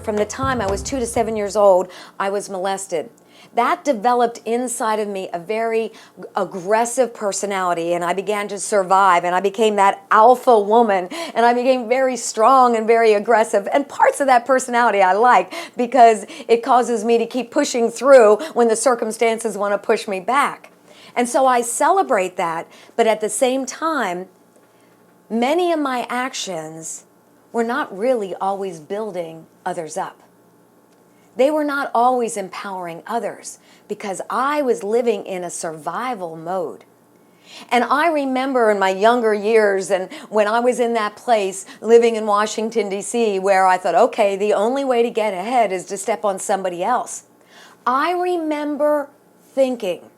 from the time I was 2 to 7 years old, I was molested. That developed inside of me a very aggressive personality, and I began to survive, and I became that alpha woman, and I became very strong and very aggressive. And parts of that personality I like because it causes me to keep pushing through when the circumstances want to push me back. And so I celebrate that, but at the same time, many of my actions were not really always building others up. They were not always empowering others because I was living in a survival mode. And I remember in my younger years and when I was in that place living in Washington, D.C., where I thought, okay, the only way to get ahead is to step on somebody else. I remember thinking,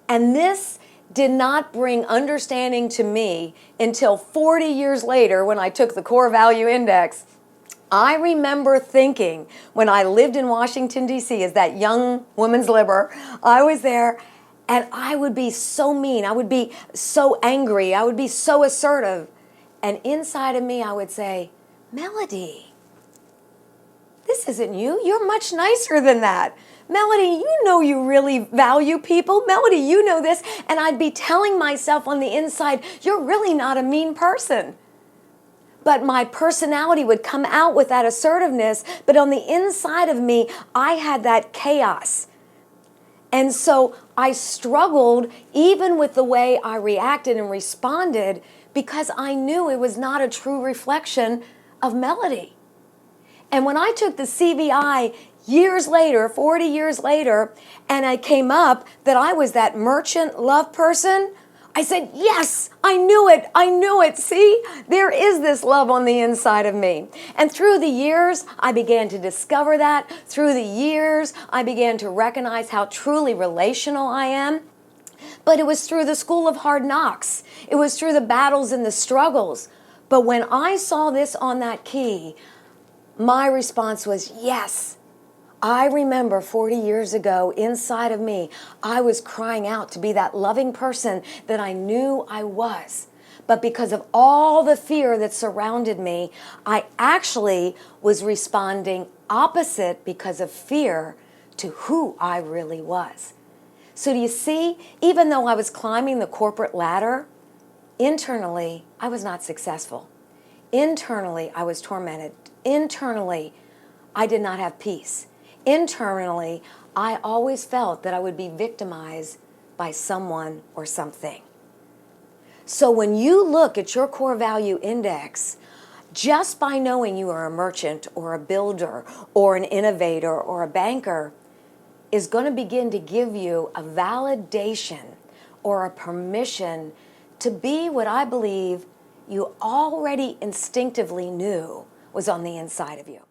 and this did not bring understanding to me until 40 years later when I took the Core Value Index. I remember thinking when I lived in Washington, D.C. as that young woman's liber, I was there and I would be so mean. I would be so angry. I would be so assertive. And inside of me, I would say, Melodye, this isn't you. You're much nicer than that. Melodye, you know you really value people. Melodye, you know this. And I'd be telling myself on the inside, you're really not a mean person. But my personality would come out with that assertiveness, but on the inside of me, I had that chaos. And so I struggled even with the way I reacted and responded because I knew it was not a true reflection of Melodye. And when I took the CVI years later, 40 years later, and I came up that I was that merchant love person, I said, yes, I knew it. See, there is this love on the inside of me. And through the years, I began to discover that. Through the years, I began to recognize how truly relational I am. But it was through the school of hard knocks. It was through the battles and the struggles. But when I saw this on that key, my response was, yes. I remember 40 years ago, inside of me, I was crying out to be that loving person that I knew I was. But because of all the fear that surrounded me, I actually was responding opposite because of fear to who I really was. So do you see, even though I was climbing the corporate ladder, internally, I was not successful. Internally, I was tormented. Internally, I did not have peace. Internally, I always felt that I would be victimized by someone or something. So when you look at your core value index, just by knowing you are a merchant or a builder or an innovator or a banker is going to begin to give you a validation or a permission to be what I believe you already instinctively knew was on the inside of you.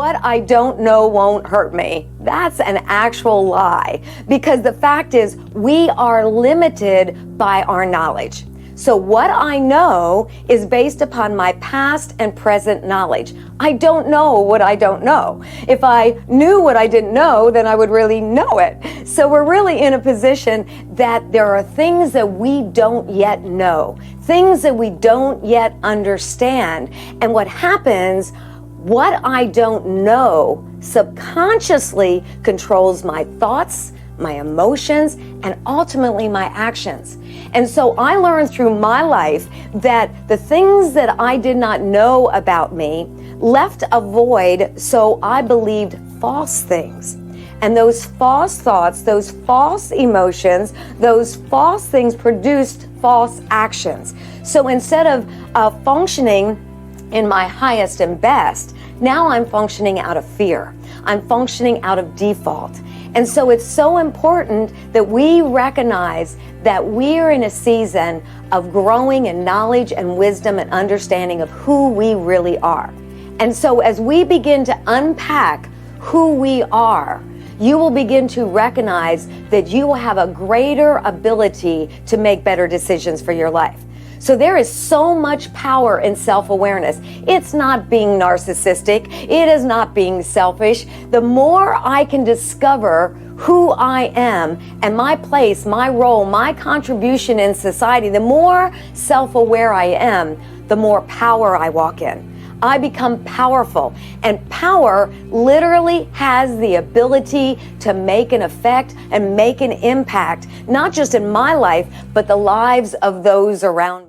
what I don't know won't hurt me. That's an actual lie, because the fact is we are limited by our knowledge. So what I know is based upon my past and present knowledge. I don't know what I don't know. If I knew what I didn't know, then I would really know it. So we're really in a position that there are things that we don't yet know, things that we don't yet understand. And what happens, what I don't know subconsciously controls my thoughts, my emotions, and ultimately my actions. And so I learned through my life that the things that I did not know about me left a void, so I believed false things. And those false thoughts, those false emotions, those false things produced false actions. So instead of functioning in my highest and best, now I'm functioning out of fear. I'm functioning out of default. And so it's so important that we recognize that we're in a season of growing in knowledge and wisdom and understanding of who we really are. And so as we begin to unpack who we are, you will begin to recognize that you will have a greater ability to make better decisions for your life. So there is so much power in self-awareness. It's not being narcissistic. It is not being selfish. The more I can discover who I am and my place, my role, my contribution in society, the more self-aware I am, the more power I walk in. I become powerful, and power literally has the ability to make an effect and make an impact, not just in my life, but the lives of those around me.